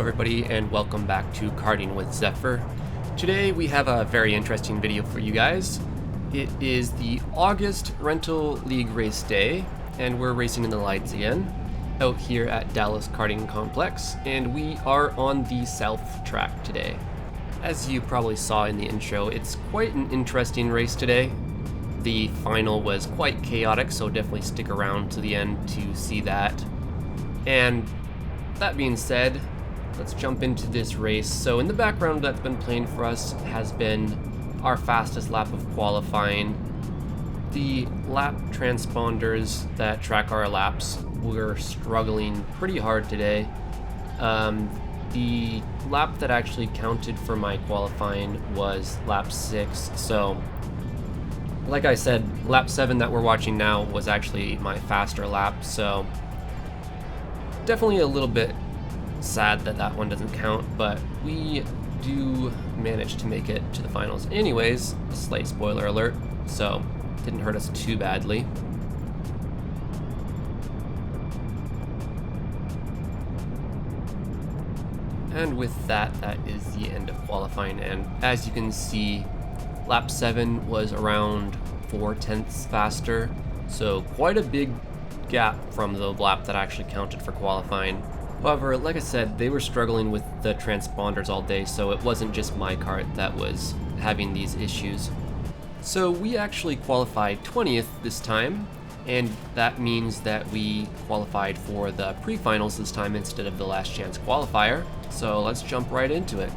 everybody, and welcome back to Karting with Zephyr. Today we have a very interesting video for you guys. It is the August Rental League race day, and we're racing in the lights again out here at Dallas Karting Complex, and we are on the south track today. As you probably saw in the intro, it's quite an interesting race today. The final was quite chaotic, so definitely stick around to the end to see that. And that being said, let's jump into this race. So in the background that's been playing for us has been our fastest lap of qualifying. The lap transponders that track our laps were struggling pretty hard today. The lap that actually counted for my qualifying was lap 6, so like I said, lap 7 that we're watching now was actually my faster lap, so definitely a little bit sad that that one doesn't count, but we do manage to make it to the finals anyways. A slight spoiler alert, so didn't hurt us too badly. And with that, that is the end of qualifying, and as you can see, lap 7 was around 4/10 faster, so quite a big gap from the lap that actually counted for qualifying. However, like I said, they were struggling with the transponders all day, so it wasn't just my kart that was having these issues. So we actually qualified 20th this time, and that means that we qualified for the pre-finals this time instead of the last chance qualifier. So let's jump right into it.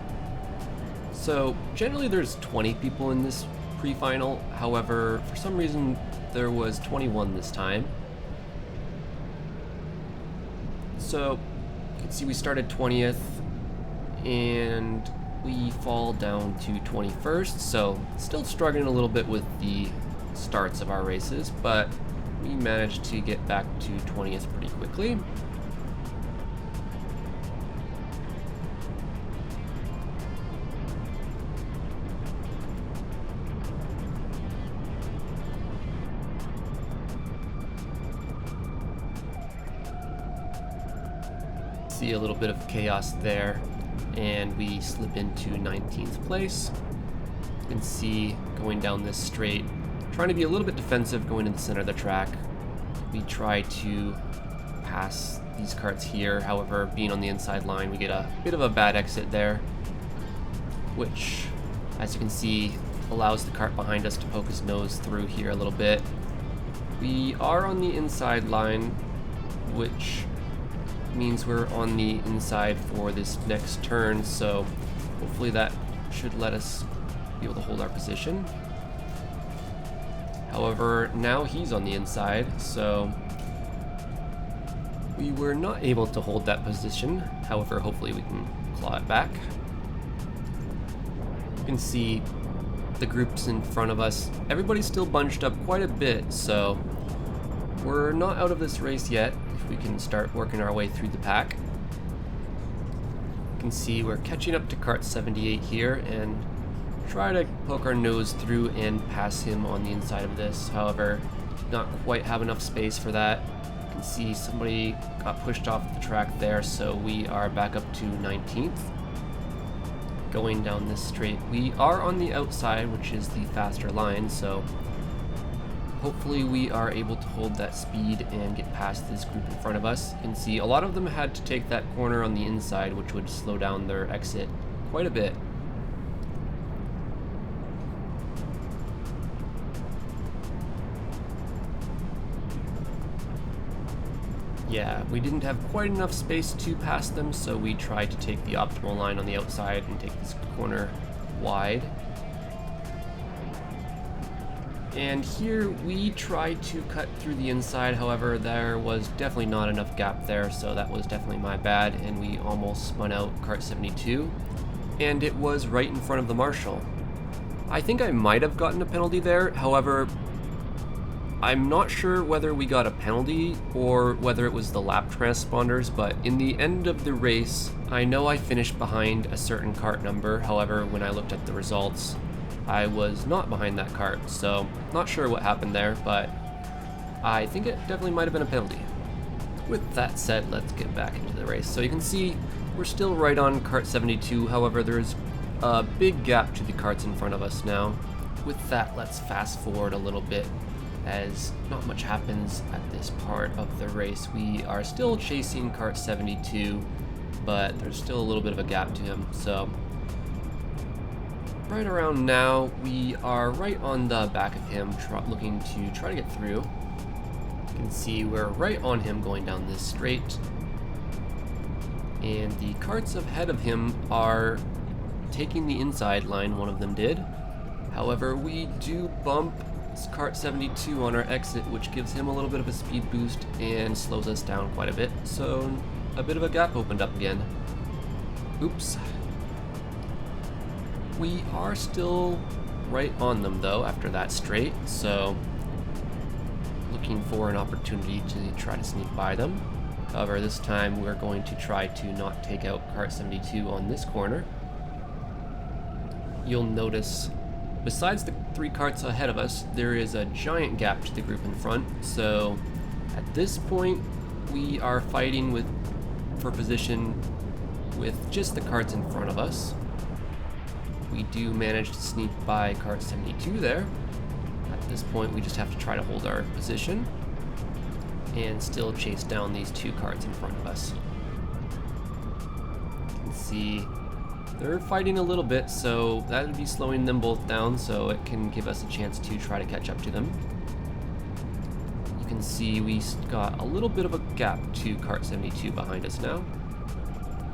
So generally there's 20 people in this pre-final, however, for some reason there was 21 this time. So you can see we started 20th and we fall down to 21st, so still struggling a little bit with the starts of our races, but we managed to get back to 20th pretty quickly. See a little bit of chaos there, and we slip into 19th place. You can see going down this straight, trying to be a little bit defensive going in the center of the track. We try to pass these karts here, however, being on the inside line, we get a bit of a bad exit there, which, as you can see, allows the kart behind us to poke his nose through here a little bit. We are on the inside line, which means we're on the inside for this next turn, so hopefully that should let us be able to hold our position. However, now he's on the inside, so we were not able to hold that position. However, hopefully we can claw it back. You can see the groups in front of us. Everybody's still bunched up quite a bit, so we're not out of this race yet. If we can start working our way through the pack. You can see we're catching up to kart 78 here and try to poke our nose through and pass him on the inside of this. However, not quite have enough space for that. You can see somebody got pushed off the track there, so we are back up to 19th. Going down this straight, we are on the outside, which is the faster line, so hopefully we are able to hold that speed and get past this group in front of us. You can see a lot of them had to take that corner on the inside, which would slow down their exit quite a bit. Yeah, we didn't have quite enough space to pass them, so we tried to take the optimal line on the outside and take this corner wide. And here we tried to cut through the inside, however there was definitely not enough gap there, so that was definitely my bad, and we almost spun out kart 72, and it was right in front of the marshal. I think I might have gotten a penalty there, however I'm not sure whether we got a penalty or whether it was the lap transponders, but in the end of the race, I know I finished behind a certain kart number. However, when I looked at the results, I was not behind that kart, so not sure what happened there, but I think it definitely might have been a penalty. With that said, let's get back into the race. So you can see We're still right on kart 72, however there's a big gap to the karts in front of us now. With that, let's fast forward a little bit, as not much happens at this part of the race. We are still chasing kart 72, but there's still a little bit of a gap to him. So right around now, we are right on the back of him, looking to try to get through. You can see we're right on him going down this straight, and the karts ahead of him are taking the inside line. One of them did. However, we do bump kart 72 on our exit, which gives him a little bit of a speed boost and slows us down quite a bit. So a bit of a gap opened up again. Oops. We are still right on them though after that straight, so looking for an opportunity to try to sneak by them. However, this time we're going to try to not take out kart 72 on this corner. You'll notice, besides the 3 karts ahead of us, there is a giant gap to the group in front. So at this point, we are fighting for position with just the karts in front of us. We do manage to sneak by kart 72 there. At this point, we just have to try to hold our position and still chase down these 2 karts in front of us. You can see they're fighting a little bit, so that would be slowing them both down, so it can give us a chance to try to catch up to them. You can see we got a little bit of a gap to kart 72 behind us now,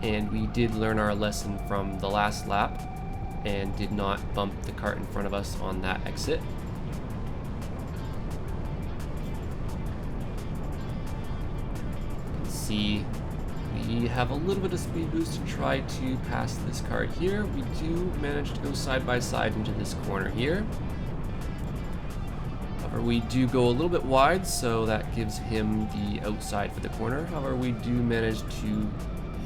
and we did learn our lesson from the last lap and did not bump the kart in front of us on that exit. You can see we have a little bit of speed boost to try to pass this kart here. We do manage to go side by side into this corner here. However, we do go a little bit wide, so that gives him the outside for the corner. However, we do manage to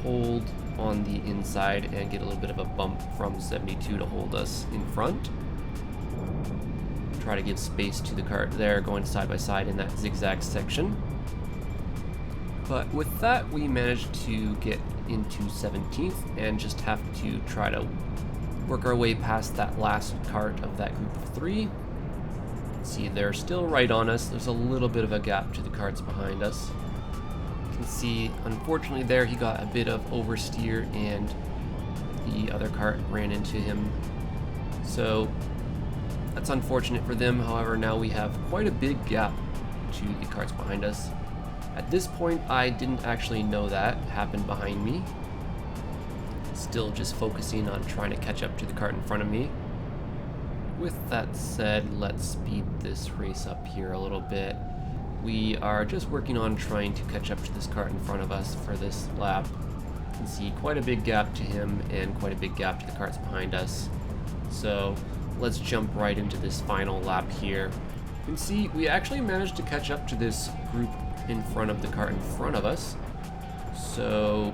hold on the inside and get a little bit of a bump from 72 to hold us in front. Try to give space to the kart there, going side by side in that zigzag section. But with that, we managed to get into 17th and just have to try to work our way past that last kart of that group of 3. See, they're still right on us. There's a little bit of a gap to the karts behind us. You can see, unfortunately there, he got a bit of oversteer and the other kart ran into him. So that's unfortunate for them. However, now we have quite a big gap to the karts behind us. At this point, I didn't actually know that happened behind me. Still just focusing on trying to catch up to the kart in front of me. With that said, let's speed this race up here a little bit. We are just working on trying to catch up to this kart in front of us for this lap. You can see quite a big gap to him and quite a big gap to the karts behind us. So let's jump right into this final lap here. You can see we actually managed to catch up to this group in front of the kart in front of us. So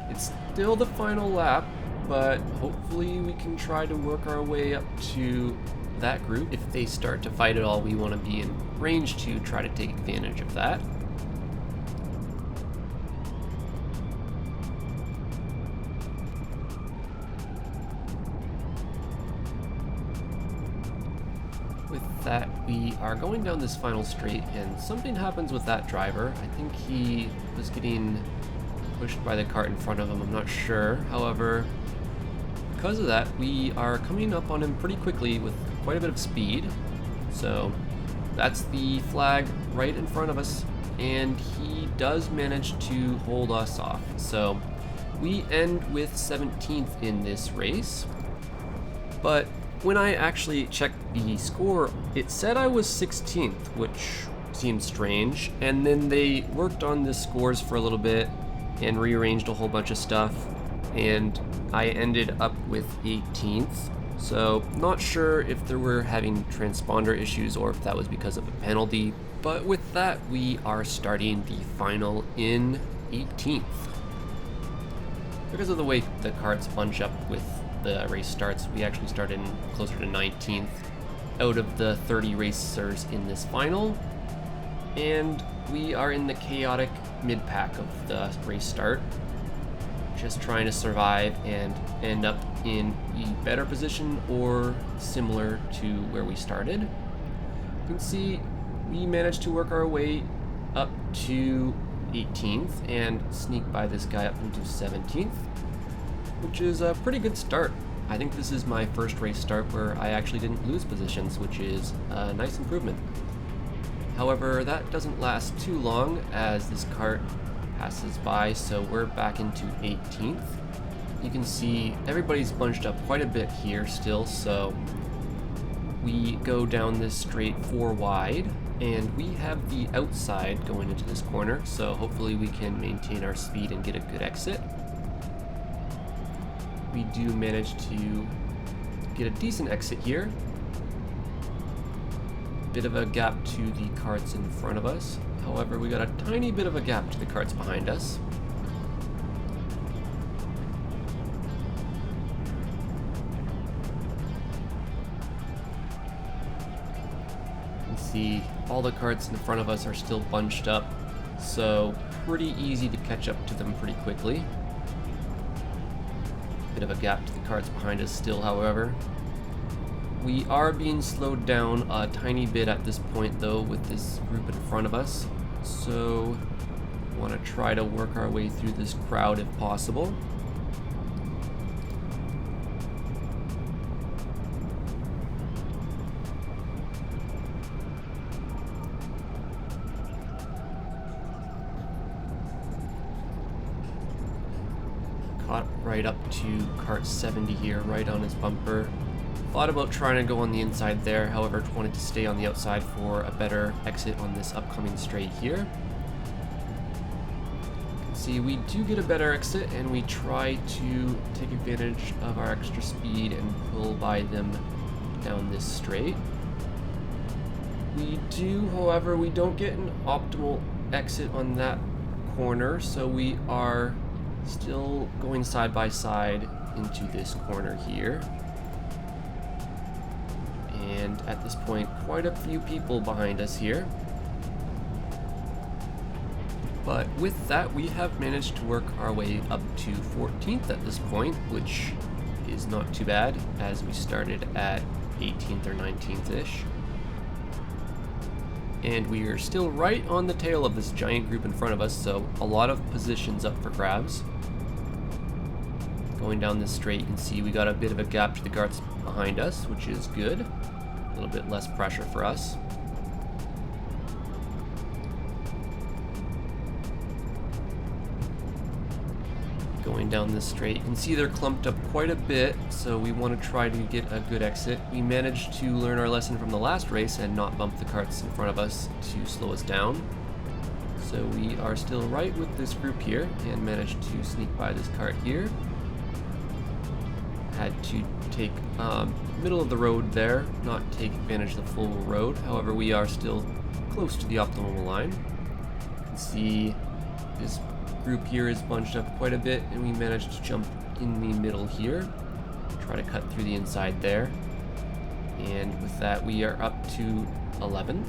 it's still the final lap, but hopefully we can try to work our way up to that group. If they start to fight at all, we want to be in range to try to take advantage of that. With that, we are going down this final straight, and something happens with that driver. I think he was getting pushed by the kart in front of him, I'm not sure. However, because of that, we are coming up on him pretty quickly with quite a bit of speed. So that's the flag right in front of us, and he does manage to hold us off. So we end with 17th in this race, but when I actually checked the score, it said I was 16th, which seems strange. And then they worked on the scores for a little bit and rearranged a whole bunch of stuff, and I ended up with 18th. So not sure if they were having transponder issues or if that was because of a penalty. But with that, we are starting the final in 18th. Because of the way the karts bunch up with the race starts, we actually started closer to 19th out of the 30 racers in this final, and we are in the chaotic mid-pack of the race start. just trying to survive and end up in a better position or similar to where we started. You can see we managed to work our way up to 18th and sneak by this guy up into 17th, which is a pretty good start. I think this is my first race start where I actually didn't lose positions, which is a nice improvement. However, that doesn't last too long as this kart passes by, so we're back into 18th. You can see everybody's bunched up quite a bit here still, so we go down this straight 4 wide, and we have the outside going into this corner, so hopefully we can maintain our speed and get a good exit. We do manage to get a decent exit here. Bit of a gap to the karts in front of us. However, we got a tiny bit of a gap to the karts behind us. You can see all the karts in front of us are still bunched up, so pretty easy to catch up to them pretty quickly. Bit of a gap to the karts behind us still, however. We are being slowed down a tiny bit at this point though with this group in front of us, so want to try to work our way through this crowd if possible. Caught right up to kart 70 here, right on his bumper. Thought about trying to go on the inside there, however wanted to stay on the outside for a better exit on this upcoming straight here. See, we do get a better exit and we try to take advantage of our extra speed and pull by them down this straight. We do, however, we don't get an optimal exit on that corner, so we are still going side by side into this corner here. And at this point, quite a few people behind us here. But with that, we have managed to work our way up to 14th at this point, which is not too bad, as we started at 18th or 19th-ish. And we are still right on the tail of this giant group in front of us, so a lot of positions up for grabs. Going down this straight, you can see we got a bit of a gap to the karts behind us, which is good. A little bit less pressure for us. Going down this straight, you can see they're clumped up quite a bit, so we want to try to get a good exit. We managed to learn our lesson from the last race and not bump the karts in front of us to slow us down. So we are still right with this group here and managed to sneak by this kart here. Had to take middle of the road there, not take advantage of the full road. However, we are still close to the optimal line. You can see this group here is bunched up quite a bit, and we managed to jump in the middle here. Try to cut through the inside there. And with that, we are up to 11th.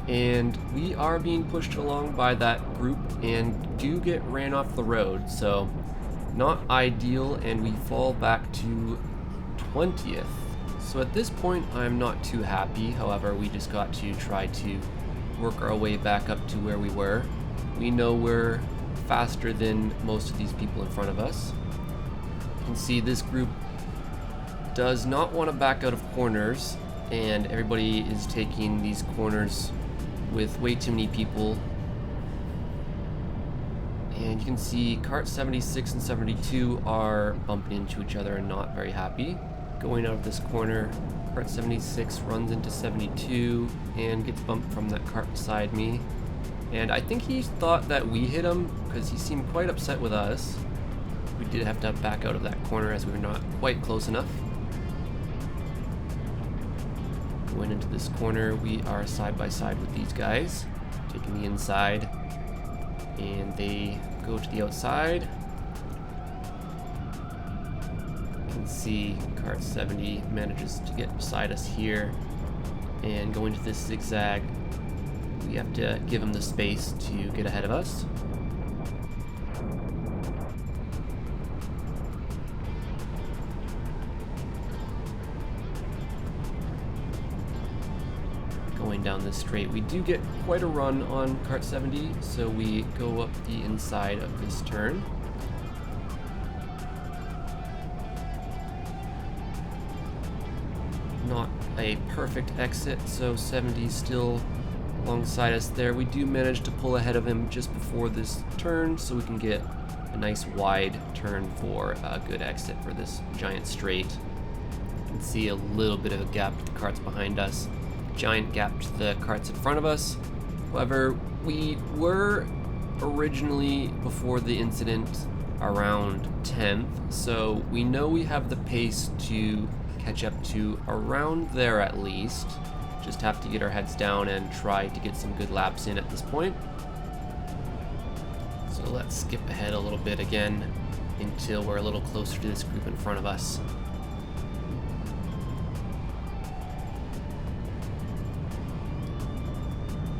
And we are being pushed along by that group and do get ran off the road, so not ideal, and we fall back to 20th. So at this point, I'm not too happy. However, we just got to try to work our way back up to where we were. We know we're faster than most of these people in front of us. You can see this group does not want to back out of corners, and everybody is taking these corners with way too many people. And you can see kart 76 and 72 are bumping into each other and not very happy. Going out of this corner, kart 76 runs into 72 and gets bumped from that kart beside me. And I think he thought that we hit him because he seemed quite upset with us. We did have to back out of that corner as we were not quite close enough. Going into this corner, we are side by side with these guys, taking the inside, and they go to the outside. You can see kart 70 manages to get beside us here and go into this zigzag. We have to give him the space to get ahead of us. going down this straight. We do get quite a run on kart 70, so we go up the inside of this turn. Not a perfect exit, so 70 still alongside us there. We do manage to pull ahead of him just before this turn, so we can get a nice wide turn for a good exit for this giant straight. You can see a little bit of a gap to the karts behind us, giant gap to the karts in front of us. However, we were originally, before the incident, around 10th, so we know we have the pace to catch up to around there at least. Just have to get our heads down and try to get some good laps in at this point. So let's skip ahead a little bit again until we're a little closer to this group in front of us.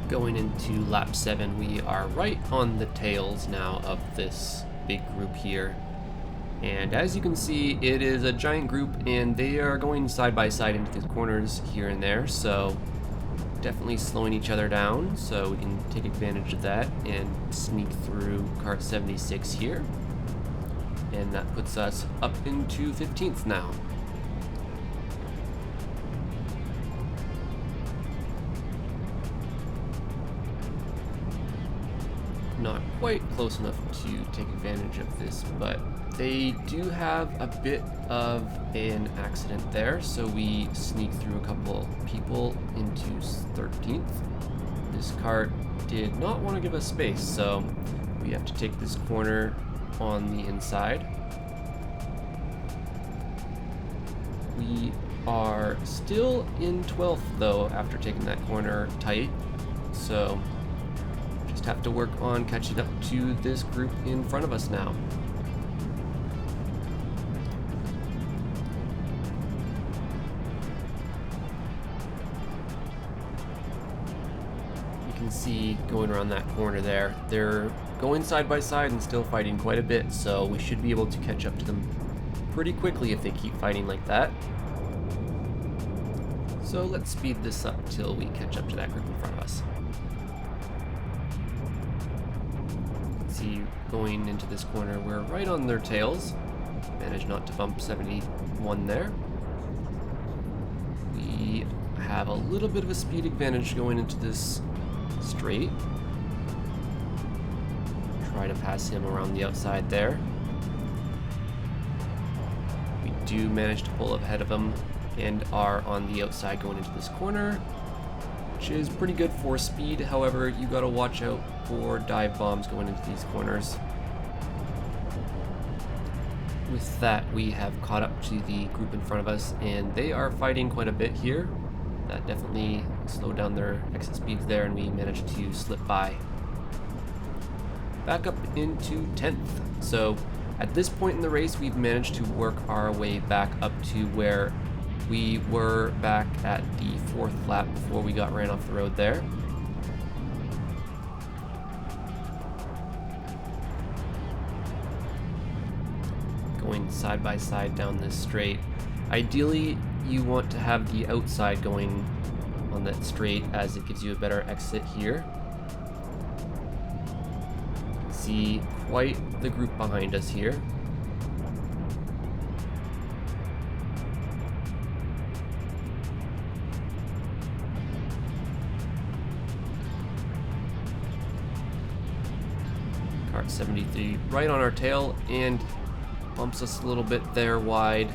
Going into lap 7, we are right on the tails now of this big group here. And as you can see, it is a giant group and they are going side by side into the corners here and there, so definitely slowing each other down, so we can take advantage of that and sneak through kart 76 here. And that puts us up into 15th now. Not quite close enough to take advantage of this, but they do have a bit of an accident there, so we sneak through a couple people into 13th. This kart did not want to give us space, so we have to take this corner on the inside. We are still in 12th though after taking that corner tight, so just have to work on catching up to this group in front of us now. You can see going around that corner there, they're going side by side and still fighting quite a bit, so we should be able to catch up to them pretty quickly if they keep fighting like that. So let's speed this up till we catch up to that group in front of us. See, going into this corner, we're right on their tails. Managed not to bump 71 there. We have a little bit of a speed advantage going into this straight. Try to pass him around the outside there. We do manage to pull ahead of him and are on the outside going into this corner, which is pretty good for speed. However, you gotta watch out for dive bombs going into these corners. With that, we have caught up to the group in front of us, and they are fighting quite a bit here. That definitely slowed down their exit speeds there, and we managed to slip by. Back up into 10th. So at this point in the race, we've managed to work our way back up to where we were back at the 4th lap before we got ran off the road there. Going side by side down this straight. Ideally, you want to have the outside going on that straight as it gives you a better exit here. See quite the group behind us here. Kart 73 right on our tail and bumps us a little bit there wide.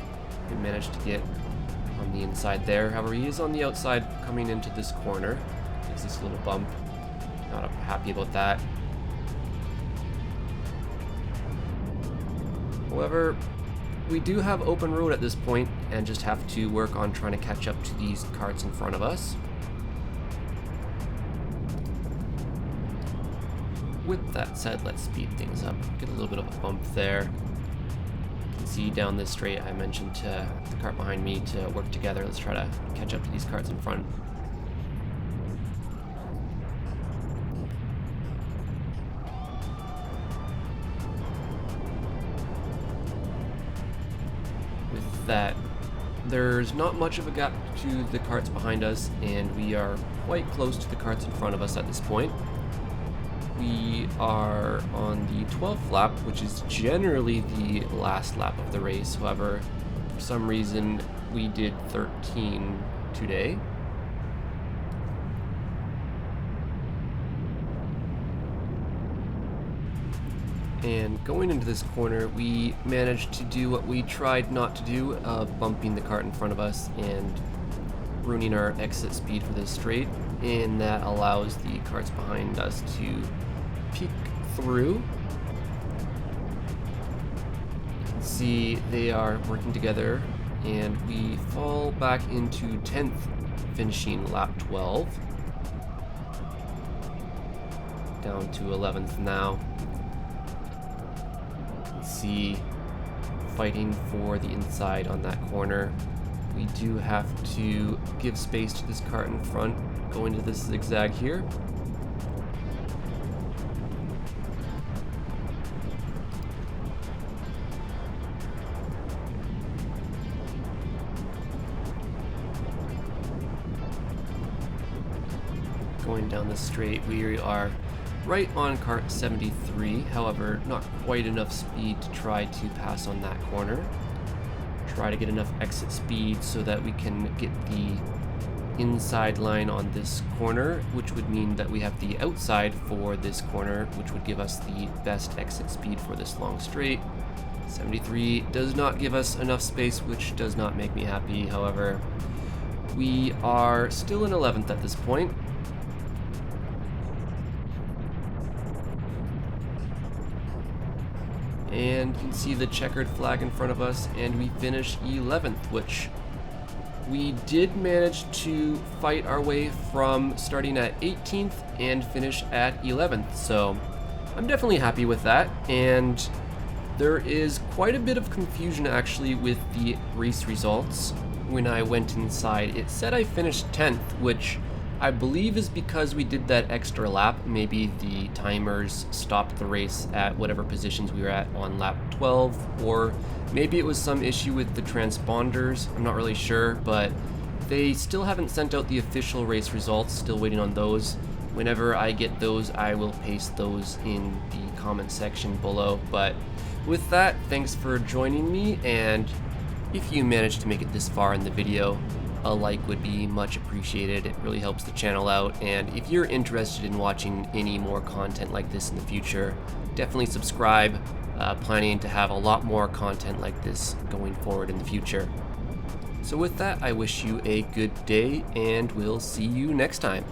We managed to get on the inside there. However, he is on the outside coming into this corner. Gives this little bump. Not happy about that. However, we do have open road at this point and just have to work on trying to catch up to these karts in front of us. With that said, let's speed things up. Get a little bit of a bump there. You can see down this straight, I mentioned to the kart behind me to work together. Let's try to catch up to these karts in front. With that, There's not much of a gap to the karts behind us, and we are quite close to the karts in front of us at this point. We are on the 12th lap, which is generally the last lap of the race. However, for some reason, we did 13 today. And going into this corner, we managed to do what we tried not to do, of bumping the kart in front of us and ruining our exit speed for this straight, and that allows the karts behind us to peek through. You can see they are working together, and we fall back into 10th, finishing lap 12. Down to 11th now. See, fighting for the inside on that corner. We do have to give space to this kart in front, going to this zigzag here. Going down the straight, we are right on kart 73, however, not quite enough speed to try to pass on that corner. Try to get enough exit speed so that we can get the inside line on this corner, which would mean that we have the outside for this corner, which would give us the best exit speed for this long straight. 73 does not give us enough space, which does not make me happy. However, we are still in 11th at this point. And you can see the checkered flag in front of us, and we finish 11th, which we did manage to fight our way from starting at 18th and finish at 11th. So I'm definitely happy with that, and there is quite a bit of confusion actually with the race results. When I went inside, it said I finished 10th, which I believe is because we did that extra lap. Maybe the timers stopped the race at whatever positions we were at on lap 12, or maybe it was some issue with the transponders. I'm not really sure, but they still haven't sent out the official race results. Still waiting on those. Whenever I get those, I will paste those in the comment section below. But with that, thanks for joining me, and if you managed to make it this far in the video, a like would be much appreciated. It really helps the channel out, and if you're interested in watching any more content like this in the future, definitely subscribe. Planning to have a lot more content like this going forward in the future. So with that, I wish you a good day, and we'll see you next time.